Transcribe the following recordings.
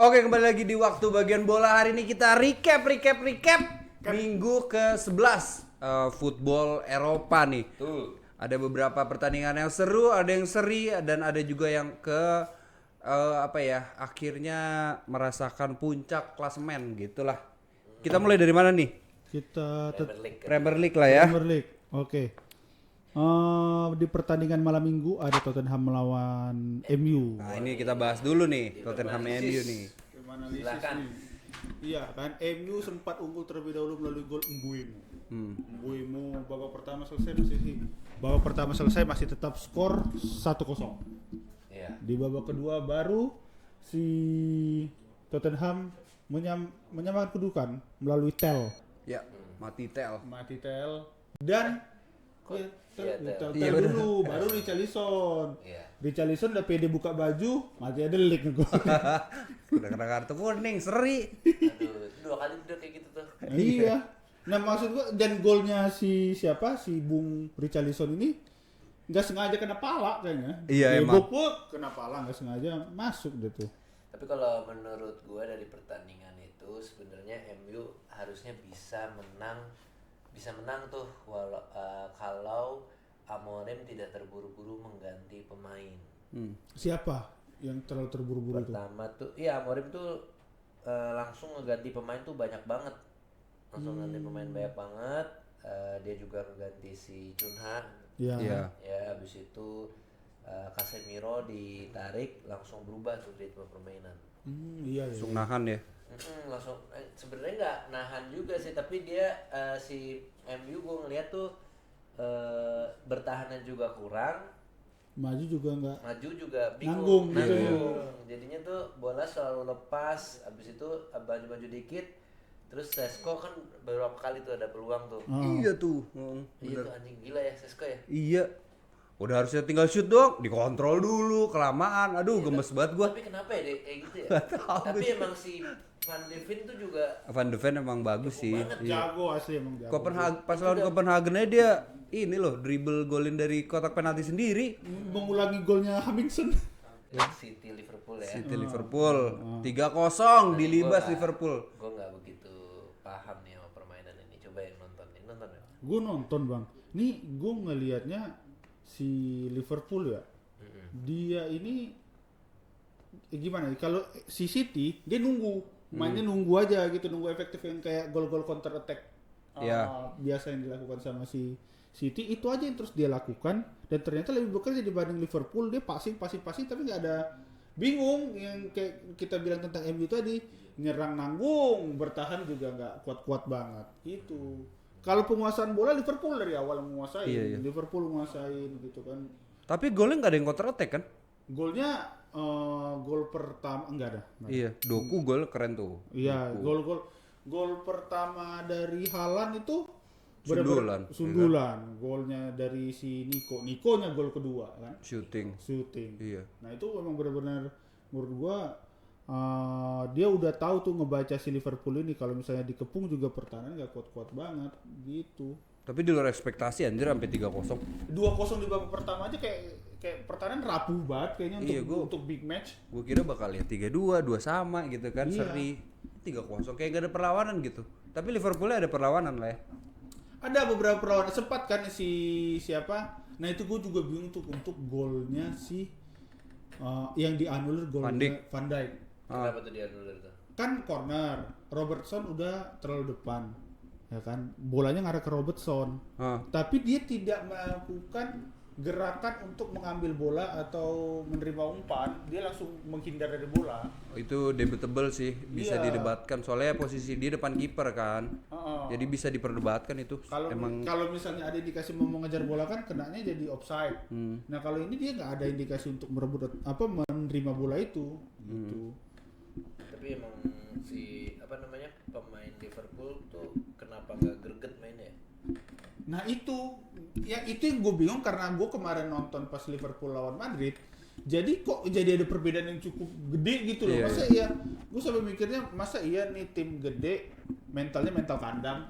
Oke, kembali lagi di waktu bagian bola. Hari ini kita recap minggu ke-11 football Eropa nih. Ada beberapa pertandingan yang seru, ada yang seri, dan ada juga yang akhirnya merasakan puncak klasemen gitulah. Kita mulai dari mana nih? Kita Premier League lah ya. Premier League. Oke. Di pertandingan malam minggu ada Tottenham melawan MU. Nah, ini kita bahas dulu nih Tottenham MU nih. Silakan. Iya kan, MU sempat unggul terlebih dahulu melalui gol Mbuemo. Mbuemo babak pertama selesai masih tetap skor 1-0. Iya. Di babak kedua baru si Tottenham menyamakan kedudukan melalui Tel. Ya, mati tel. Dan Tel. Iya, dulu baru Richarlison. Iya. Richarlison udah pede buka baju, mati ada Lik ngegol. Udah kena kartu kuning, seri. Aduh, 2 kali udah kayak gitu tuh. Iya. Nah maksud gua dan golnya si Bung Richarlison ini nggak sengaja kena pala kayaknya. Iya, emang. Kena pala nggak sengaja masuk deh tuh. Tapi kalau menurut gue dari pertandingan itu sebenarnya MU harusnya bisa menang tuh kalau Amorim tidak terburu-buru mengganti pemain. Siapa yang terlalu terburu-buru itu? Pertama tuh, iya Amorim tuh langsung ngeganti pemain tuh banyak banget. Ganti pemain banyak banget. Dia juga ngeganti si Cunha. Iya. Ya habis itu Casemiro ditarik langsung berubah tuh ritme permainan. Iya. Langsung nahan ya. Langsung sebenarnya nggak nahan juga sih, tapi dia si MU gue ngeliat tuh bertahannya juga kurang, Maju juga nggak. maju juga bingung, Nanggung gitu ya. jadinya tuh bola selalu lepas, habis itu maju dikit, terus Sesko kan beberapa kali tuh ada peluang tuh. Iya tuh. Iya tuh anjing gila ya Sesko ya. Iya. Udah harusnya tinggal shoot dong, dikontrol dulu, kelamaan. Aduh, gemes banget gua. Tapi kenapa ya kayak gitu ya? Gak tahu Tapi sih. emang si Van de Ven tuh juga Van de Ven emang bagus sih. banget, Iya. Jago asli emang jago. Pas lawan Copenhagen aja dia ini loh dribble golin dari kotak penalti sendiri. Mengulangi golnya Hamilton. City Liverpool ya. City Liverpool 3-0 dilibas Liverpool. Gue nggak begitu paham nih sama permainan ini. Coba yang nonton ya. Gue nonton bang. Nih gue ngelihatnya si Liverpool ya. Dia ini gimana? Kalau si City dia mainnya nunggu aja gitu, nunggu efektif yang kayak gol-gol counter attack. Iya. Biasa yang dilakukan sama si City itu aja yang terus dia lakukan dan ternyata lebih bekerja dibanding Liverpool. Dia passing tapi nggak ada bingung yang kayak kita bilang tentang MU tadi, nyerang nanggung, bertahan juga nggak kuat-kuat banget gitu. Kalau penguasaan bola Liverpool dari awal menguasai, Iya. Liverpool menguasain gitu kan. Tapi golnya nggak ada yang counter attack kan? Golnya gol pertama enggak ada. Iya, Doku gol keren tuh. Iya, gol pertama dari Haaland itu Sundulan, sundulan. Golnya dari si Nikonya gol kedua kan. Shooting. Iya. Nah, itu memang benar-benar menurut gua dia udah tahu tuh ngebaca si Liverpool ini kalau misalnya dikepung juga pertahanan enggak kuat-kuat banget gitu. Tapi di luar ekspektasi anjir sampai 3-0. 2-0 di babak pertama aja kayak pertahanan rapuh banget kayaknya Iya, untuk big match. Gue kira bakal ya 3-2, 2 sama gitu kan, Iya. seri. 3-0 kayak gak ada perlawanan gitu. Tapi Liverpoolnya ada perlawanan lah ya. Ada beberapa perlawanan sempat kan si siapa? Nah itu gue juga bingung tuh untuk golnya si yang dianulir golnya Van Dijk. Kenapa tuh dia dulu itu? Kan corner, Robertson udah terlalu depan, ya kan? Bolanya ngarah ke Robertson, tapi dia tidak melakukan gerakan untuk mengambil bola atau menerima umpan, dia langsung menghindar dari bola. Itu debatable sih, bisa Iya. didebatkan soalnya posisi dia depan kiper kan. Jadi bisa diperdebatkan itu. Kalau misalnya ada indikasi mau mengejar bola kan kenanya jadi offside. Nah kalau ini dia nggak ada indikasi untuk menerima bola itu. Gitu. Tapi emang si pemain Liverpool tuh kenapa nggak greget mainnya? Nah itu yang gue bingung karena gue kemarin nonton pas Liverpool lawan Madrid. Jadi kok jadi ada perbedaan yang cukup gede gitu loh. Iya, Masa iya? Gue sampai mikirnya masa iya nih tim gede mentalnya mental kandang.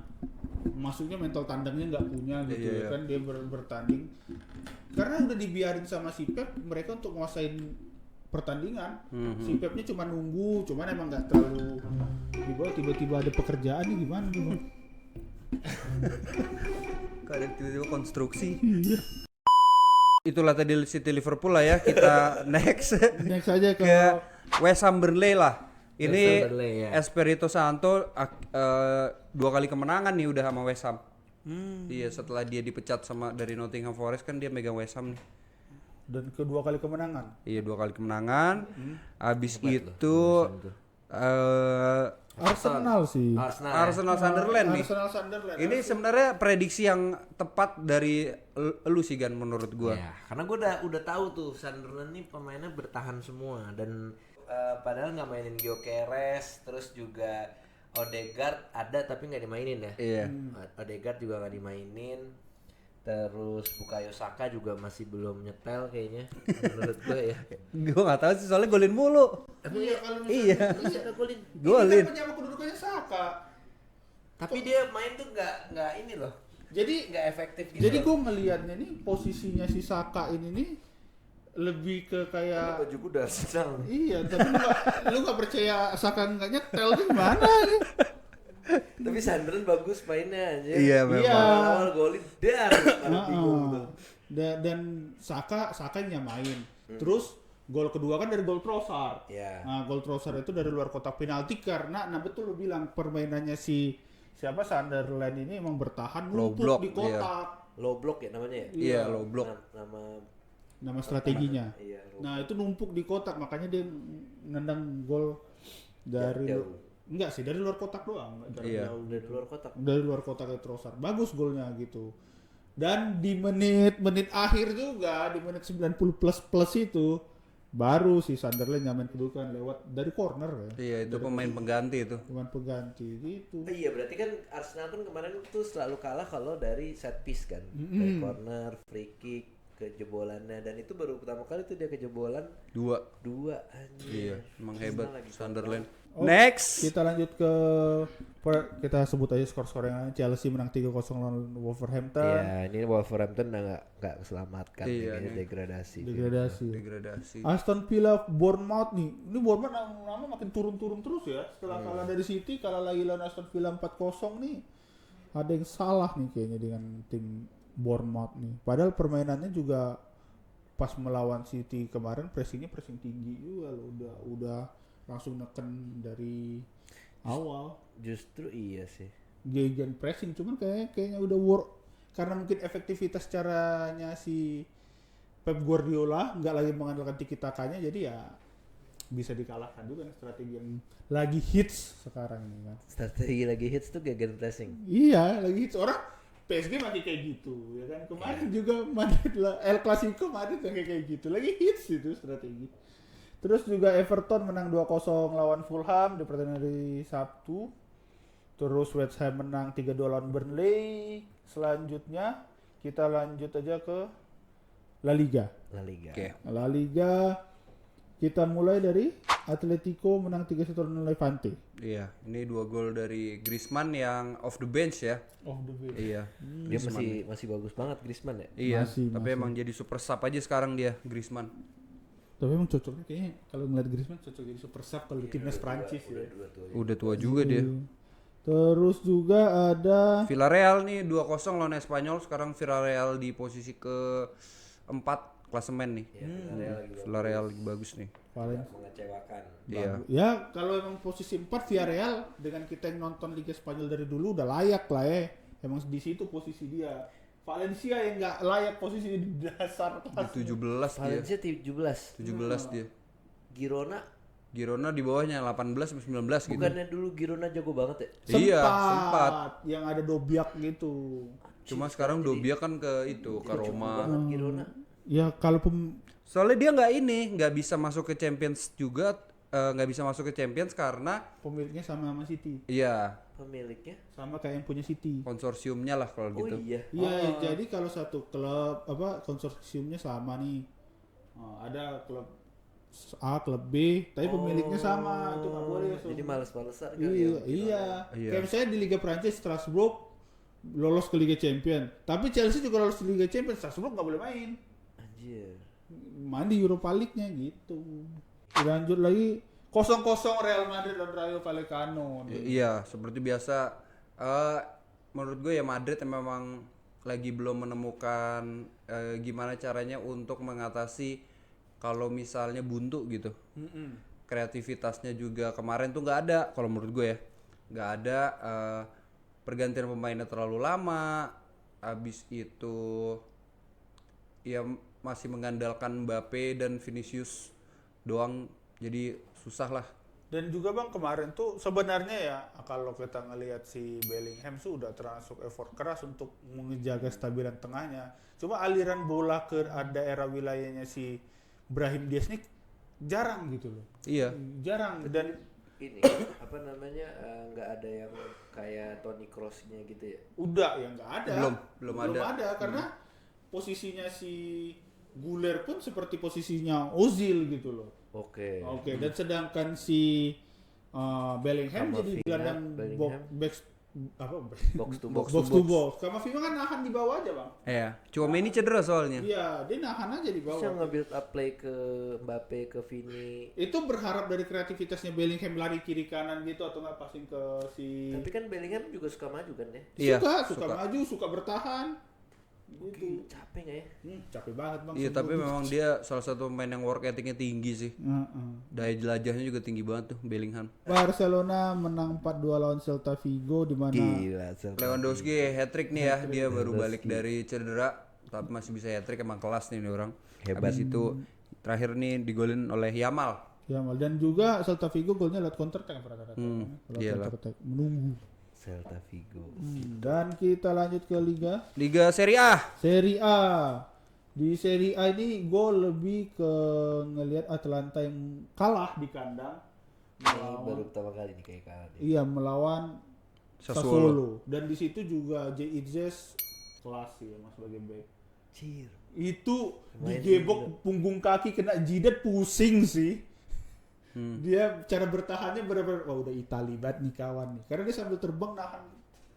Maksudnya mental tandangnya nggak punya gitu Iya, ya iya. kan dia bertanding. Karena udah dibiarin sama si Pep mereka untuk nguasain pertandingan. Si Pepnya cuma nunggu, cuman emang nggak terlalu di bawah, tiba-tiba ada pekerjaan nih gimana tuh Bang? Ada tiba-tiba konstruksi. Itulah tadi City Liverpool lah ya. Kita next Aja ke West Ham Burnley lah. Ini West Ham Burnley, ya. Espirito Santo 2 kali kemenangan nih udah sama West Ham. Iya, setelah dia dipecat dari Nottingham Forest kan dia megang West Ham nih. dan kedua kali kemenangan. Iya, 2 kali kemenangan. Abis itu Arsenal sih. Arsenal Sunderland nih. Arsenal Sunderland. Ini sebenarnya prediksi yang tepat dari lu sih Gan menurut gua. Ya, karena gue udah tahu tuh Sunderland nih pemainnya bertahan semua dan padahal nggak mainin Gyökeres, terus juga Odegaard ada tapi nggak dimainin ya. Iya. Odegaard juga nggak dimainin. Terus Bukayo Saka juga masih belum nyetel kayaknya menurut gue ya. Gua nggak tahu sih soalnya golin mulu. Iya kalau Iya. Bisa golin. Golin. Ini kan penyama kedudukannya Saka. Tapi dia main tuh nggak ini loh. Jadi Nggak efektif gitu. Jadi gue ngelihatnya nih posisinya si Saka ini nih lebih ke kayak baju udah sedang. iya, tapi lu nggak percaya Saka nggak nyetel tuh gimana nih? Tapi Sunderland bagus mainnya aja. Iya, memang. Iya. Awal golin dar. Bingung tuh. Dan Saka yang main. Terus gol kedua kan dari gol Trossard. Iya. Nah, gol Trossard itu dari luar kotak penalti karena betul lu bilang permainannya siapa Sunderland ini emang bertahan Low numpuk block, di kotak. Low block ya namanya ya? Iya, low block. Nama strateginya. Iya, low Nah, itu numpuk di kotak makanya dia nendang gol dari Jauh. enggak sih dari luar kotak doang, enggak Iya. jauh. dari luar kotak. Dari luar kotak Trossard. Bagus golnya gitu. Dan di menit akhir juga di menit 90 plus itu baru si Sunderland nyamain kedudukan lewat dari corner ya. Iya, itu pemain pengganti itu. Pemain pengganti gitu. Oh iya, berarti kan Arsenal kan kemarin tuh selalu kalah kalau dari set piece kan. Dari corner, free kick, kejebolannya, dan itu baru pertama kali tuh dia kejebolan 2. anjir. Iya, emang hebat lagi Sunderland. Oh, Next. Kita lanjut ke kita sebut aja skor-skor yang lain. Chelsea menang 3-0 lawan Wolverhampton. Iya, ini Wolverhampton nggak keselamatkan, Iya, ini nih. Degradasi. Aston Villa Bournemouth nih. Ini Bournemouth lama-lama makin turun-turun terus ya. Setelah kalah dari City, kalah lagi lawan Aston Villa 4-0 nih. Ada yang salah nih kayaknya dengan tim Bournemouth nih. Padahal permainannya juga pas melawan City kemarin pressing tinggi juga loh. Udah langsung neken dari awal. Justru iya sih. Gegen pressing cuman kayaknya udah karena mungkin efektivitas caranya si Pep Guardiola nggak lagi mengandalkan tiki takanya, jadi ya bisa dikalahkan juga nih strategi yang lagi hits sekarang ini kan. Strategi lagi hits tuh gegen pressing. Iya, lagi hits. Orang PSG masih kayak gitu ya kan. Kemarin juga Madrid lah, El Clasico Madrid yang kayak gitu. Lagi hits itu strategi. Terus juga Everton menang 2-0 lawan Fulham di pertandingan hari Sabtu. Terus West Ham menang 3-2 lawan Burnley. Selanjutnya kita lanjut aja ke La Liga. Oke. La Liga kita mulai dari Atletico menang 3-1 lawan Levante. Iya, ini 2 gol dari Griezmann yang off the bench ya. Oh, the best. Iya. Dia masih bagus banget Griezmann ya. Iya, Masih. tapi emang jadi super sub aja sekarang dia Griezmann. Tapi emang cocoknya kayaknya kalau ngeliat Griezmann cocok jadi super sub kalau di timnas Prancis ya. Udah tua juga dia. Terus juga ada Villarreal nih 2-0 lawan Espanyol. Sekarang Villarreal di posisi ke-4 klasemen nih. Villarreal lagi bagus nih. Mengecewakan. Iya. ya kalau emang posisi 4 Villarreal dengan kita yang nonton Liga Spanyol dari dulu udah layak lah ya. Emang di situ posisi dia. Valencia yang nggak layak posisi di dasar Di kelas. 17 dia. Valencia 17. 17 dia. Girona di bawahnya 18 sampai 19 gitu. bukannya dulu Girona jago banget ya? Iya, sempat. Yang ada Dobiak gitu. Cuma sekarang Dobia kan ke itu, ke Roma. Banget Girona. Ya kalau Soalnya dia nggak bisa masuk ke Champions juga, nggak bisa masuk ke Champions karena pemiliknya sama City. iya Pemiliknya? Sama kayak yang punya City. konsorsiumnya lah kalau Oh gitu. iya. Iya, jadi kalau satu klub konsorsiumnya sama nih. Ada klub A, klub B, tapi pemiliknya sama, itu nggak boleh. Jadi males-malesan kan Iya, ya. iya. Iya. Kayak misalnya di Liga Prancis Strasbourg lolos ke Liga Champion, tapi Chelsea juga lolos ke Liga Champion, Strasbourg nggak boleh main. Anjir. main di Europa League-nya gitu. Lanjut lagi 0-0 Real Madrid dan Rayo Vallecano. Iya, seperti biasa. Menurut gue ya Madrid memang lagi belum menemukan gimana caranya untuk mengatasi kalau misalnya buntu gitu. Kreativitasnya juga kemarin tuh nggak ada kalau menurut gue ya, nggak ada. Pergantian pemainnya terlalu lama. Abis itu ya masih mengandalkan Mbappe dan Vinicius doang, jadi susah lah. Dan juga Bang kemarin tuh sebenarnya ya kalau kita ngelihat si Bellingham sudah termasuk effort keras untuk menjaga stabilan tengahnya. Cuma aliran bola ke daerah wilayahnya si Brahim Diaz ini jarang gitu loh. Iya. Jarang dan Ini apa namanya nggak ada yang kayak Toni Kroos-nya gitu ya. udah ya nggak ada. Belum ada karena posisinya si Guler pun seperti posisinya Ozil gitu loh. Oke. Oke, dan sedangkan si Bellingham jadi Camavinga, gelandang Bellingham. Box to box. box to box. Camavinga kan nahan di bawah aja, Bang. Iya, cuma ini cedera soalnya. Iya, dia nahan aja di Bisa bawah. nge-build up play ke Mbappe, ke Vini. Itu berharap dari kreativitasnya Bellingham lari kiri kanan gitu atau nggak passing ke si Tapi kan Bellingham juga suka maju kan ya. Iya, suka maju, suka bertahan. Gitu. Capek nggak ya? Capek banget, Bang. Iya, tapi memang dia salah satu pemain yang work ethic-nya tinggi sih. Daya jelajahnya juga tinggi banget tuh Bellingham. Barcelona menang 4-2 lawan Celta Vigo di mana Gila. Lewandowski hat-trick nih ya, dia baru balik dari cedera tapi masih bisa hat-trick, emang kelas nih orang. Hebat. Habis itu terakhir nih digolin oleh Yamal. dan juga Celta Vigo golnya lewat counter attack rata-rata. Iyalah. Menunggu. Celta Vigo. Dan kita lanjut ke Liga Serie A. Serie A. Di Serie A ini gue lebih ke ngelihat Atalanta yang kalah di kandang. Ini baru pertama kali nih kayak kalah. Iya, melawan Sassuolo. Dan di situ juga Jay Itzes kelas ya Mas sebagai back. Cir. Itu digebok punggung kaki kena jidat pusing sih. Dia cara bertahannya benar-benar wah udah Itali banget nih kawan nih. Karena dia sambil terbang nahan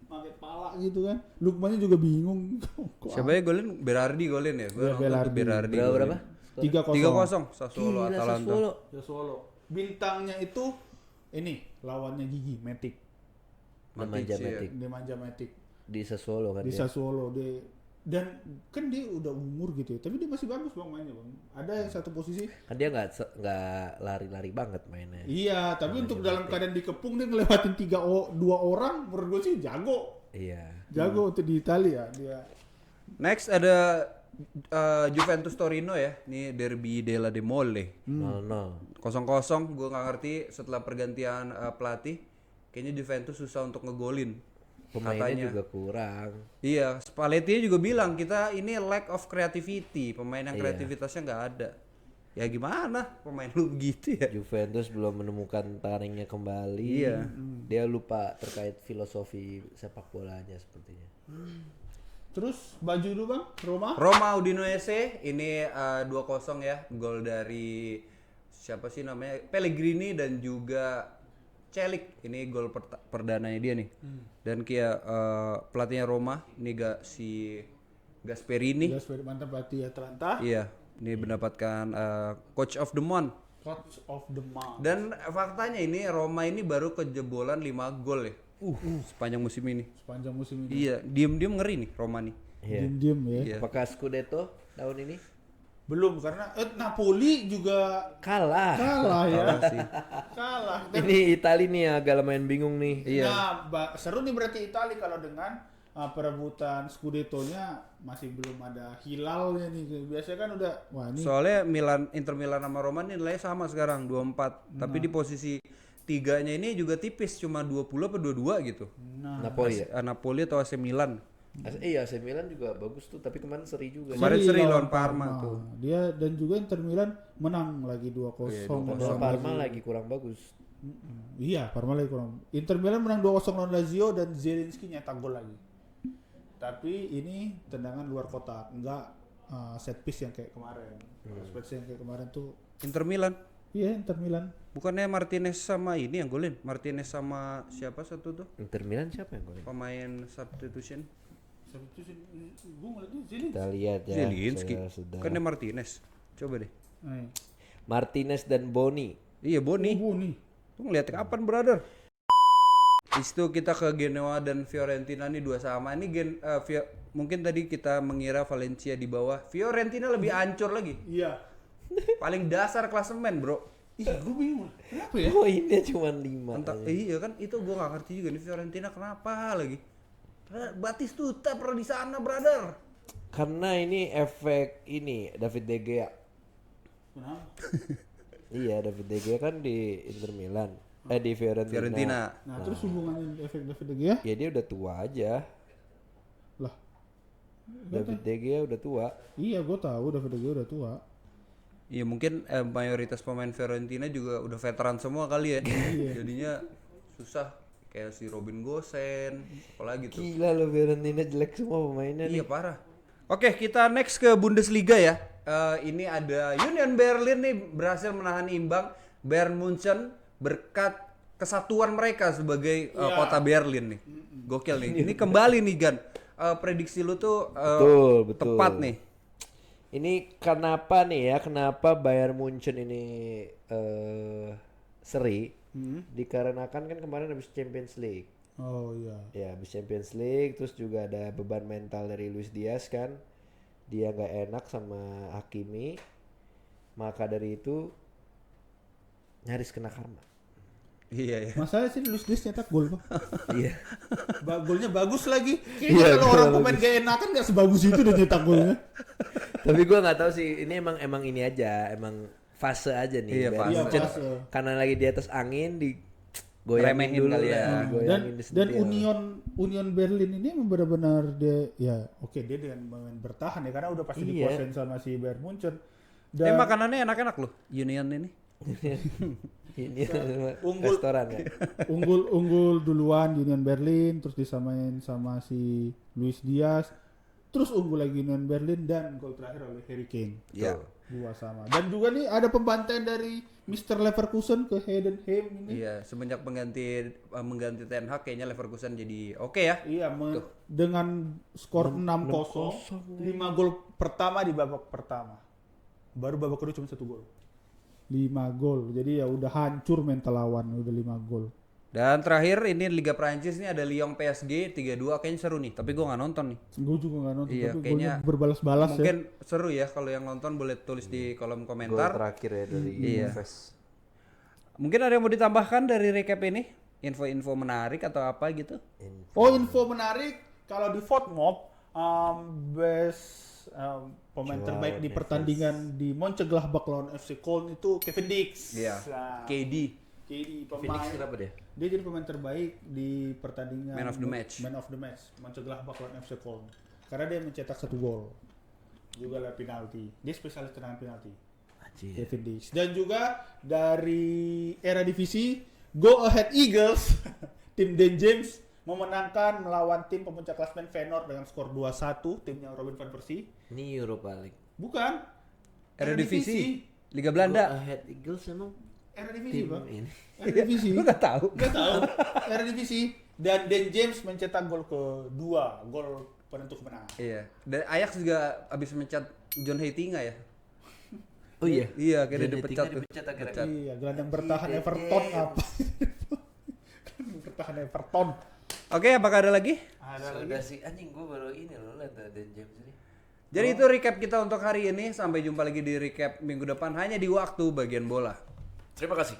pakai pala gitu kan. Lukmannya juga bingung. Siapa ya golin? Berardi golin ya? Gua Iya, nonton tuh Berardi. Berapa? 3-0 Sassuolo Atalanta. Sassuolo. Bintangnya itu ini lawannya Gigi Matic. Nemanja Matic, Matic. Dia manja Matic Di Sassuolo kan di dia. Sassuolo dia dan kan dia udah umur gitu ya, tapi dia masih bagus Bang mainnya Bang. Ada yang satu posisi Kan dia nggak lari-lari banget mainnya. iya, tapi untuk dalam keadaan dikepung dia ngelewatin 2 orang menurut gue sih jago. Iya. Jago untuk di Italia dia. Next ada Juventus Torino ya. Ini derby della Mole. 0-0. 0-0, gue nggak ngerti setelah pergantian pelatih. Kayaknya Juventus susah untuk ngegolin. Pemainnya juga kurang. Iya, Spalletti juga bilang kita ini lack of creativity, pemain yang Iya. kreativitasnya nggak ada. Ya gimana, pemain lu begitu ya? Juventus belum menemukan taringnya kembali. Iya. Dia lupa terkait filosofi sepak bolanya sepertinya. Terus baju dulu Bang, Roma. Roma Udinese ini 2-0 ya, gol dari siapa sih namanya? Pellegrini dan juga Celik. Ini gol perdananya dia nih. Dan kayak pelatihnya Roma ini si Gasperini. Mantan pelatih Atalanta. Iya, ini mendapatkan Coach of the Month. Coach of the month. Dan faktanya ini Roma ini baru kejebolan 5 gol ya. Sepanjang musim ini. Sepanjang musim ini. Iya, diem-diem ngeri nih Roma nih. Iya. Diam-diam ya. Iya. Apakah Scudetto tahun ini? Belum karena Napoli juga Kalah. ya. Kalah sih. Kalah. Dan Ini Itali nih agak lumayan bingung nih. Iya. Nah, seru nih berarti Italia kalau dengan perebutan Scudetto-nya masih belum ada hilalnya nih. Biasanya kan udah wah ini Soalnya Inter Milan sama Roma ini nilainya sama sekarang 24. Tapi di posisi tiganya ini juga tipis, cuma 20 apa 22 gitu. Napoli ya? Napoli atau AC Milan. Iya, AC Milan juga bagus tuh, tapi kemarin seri juga. Kemarin seri lawan Parma tuh. Dia dan juga Inter Milan menang lagi 2-0. Kalau Parma lagi kurang bagus. Iya, Parma lagi kurang. Inter Milan menang 2-0 lawan Lazio dan Zielinski nyetak gol lagi. Tapi ini tendangan luar kotak, enggak set piece yang kayak kemarin. Set piece yang kayak kemarin tuh Inter Milan. iya Inter Milan. Bukannya Martinez sama ini yang golin? Martinez sama siapa satu tuh? Inter Milan siapa yang golin? Pemain substitution. Substitution gue ngeliatnya Zielinski. Kita lihat ya. Zielinski. saudara-saudara. Kan dia Martinez. Coba deh. Ayo. Martinez dan Boni. Iya Boni. Nih. Tuh ngeliat kapan brother? Di situ kita ke Genoa dan Fiorentina nih 2-2. Ini mungkin tadi kita mengira Valencia di bawah. Fiorentina lebih hancur lagi. Iya. Paling dasar klasemen, Bro. Ih, gue bingung. Kenapa ya? Poinnya cuma 5. Entah, iya kan itu gue gak ngerti juga nih Fiorentina kenapa lagi. Batistuta pernah di sana, brother. Karena ini efek ini David De Gea. Kenapa? Iya, David De Gea kan di Inter Milan. Di Fiorentina. Nah, terus hubungannya efek David De Gea? Ya dia udah tua aja. Lah. David De Gea udah tua. Iya, gue tahu David De Gea udah tua. Iya mungkin mayoritas pemain Fiorentina juga udah veteran semua kali ya. Jadinya susah kayak si Robin Gosens, apalagi tuh. Gila lo Fiorentina jelek semua pemainnya Iya nih. parah. Oke kita next ke Bundesliga ya. Ini ada Union Berlin nih berhasil menahan imbang Bayern Munchen berkat kesatuan mereka sebagai kota Berlin nih. Gokil nih. Ini kembali nih Gan. Prediksi lu tuh Betul. tepat nih. Ini kenapa nih ya? Kenapa Bayern Munchen ini seri? Dikarenakan kan kemarin habis Champions League. Oh iya. Ya habis Champions League, terus juga ada beban mental dari Luis Diaz kan. Dia nggak enak sama Hakimi. Maka dari itu nyaris kena karma. Iya ya. Masalah sih Luis Diaz nyetak gol, Pak. Iya. Golnya bagus lagi. Iya, Kayaknya kalau orang golnya pemain gak enakan gak sebagus itu dia nyetak golnya. Tapi gua nggak tahu sih, ini emang ini aja, emang fase aja nih. Iya, Bayern fase. Munchen. Iya, fase. Karena lagi di atas angin, goyangin Remehin dulu kali ya. lah, goyangin Dan sedikit. Union Berlin ini emang benar-benar dia ya oke dia dengan main bertahan ya karena udah pasti Iya. dikuasain sama si Bayern Munchen. Makanannya enak-enak loh Union ini. Ini Unggul. restoran ya. unggul duluan Union Berlin terus disamain sama si Luis Diaz terus unggul lagi Union Berlin dan gol terakhir oleh Harry Kane. Iya. 2-2. Dan juga nih ada pembantaian dari Mr. Leverkusen ke Heidenheim ini. Iya, semenjak mengganti Ten Hag kayaknya Leverkusen jadi oke ya. Iya, dengan skor 6-0, 5 gol pertama di babak pertama. Baru babak kedua cuma 1 gol. 5 gol. Jadi ya udah hancur mental lawan, udah 5 gol. Dan terakhir ini Liga Prancis nih ada Lyon PSG 3-2 kayaknya seru nih, tapi gua nggak nonton nih. Gue juga nggak nonton, Iya, tapi kayaknya golnya berbalas-balas ya. Mungkin seru ya kalau yang nonton boleh tulis di kolom Gol komentar. terakhir ya dari Iya. Neves. Mungkin ada yang mau ditambahkan dari recap ini? Info-info menarik atau apa gitu? Oh, info menarik kalau di Fortmob best pemain Joao terbaik di Neves. pertandingan di Mönchengladbach lawan FC Köln itu Kevin Dix. Iya. Nah, KD. pemain kenapa dia? dia jadi pemain terbaik di pertandingan Man of the match. Man of the match Mönchengladbach lawan FC Köln karena dia mencetak 1 gol juga lah penalti, dia spesialis tendangan penalti. Kevin Dix. Dan juga dari era divisi Go Ahead Eagles tim Dan James memenangkan melawan tim pemuncak klasemen Feyenoord dengan skor 2-1 timnya Robin van Persie. Ini Europa League. Bukan Eredivisie. Liga Belanda. Go Ahead Eagles emang Eredivisie, tim Bang. ini. Eredivisie. Lu nggak tahu? Gak tahu. Eredivisie dan Dan James mencetak gol kedua, gol penentu kemenangan. Iya. Dan Ajax juga habis mencat John Heitinga ya. Oh iya. Iya, kayaknya John dipecat Heitinga tuh. dipecat akhirnya. Dipecat. Iya, gelandang bertahan Everton apa? Gelandang bertahan Everton. Oke, apakah ada lagi? Sudah sih anjing gua baru ini loh lihat Dan James ini. Jadi itu recap kita untuk hari ini. Sampai jumpa lagi di recap minggu depan hanya di waktu bagian bola. Terima kasih.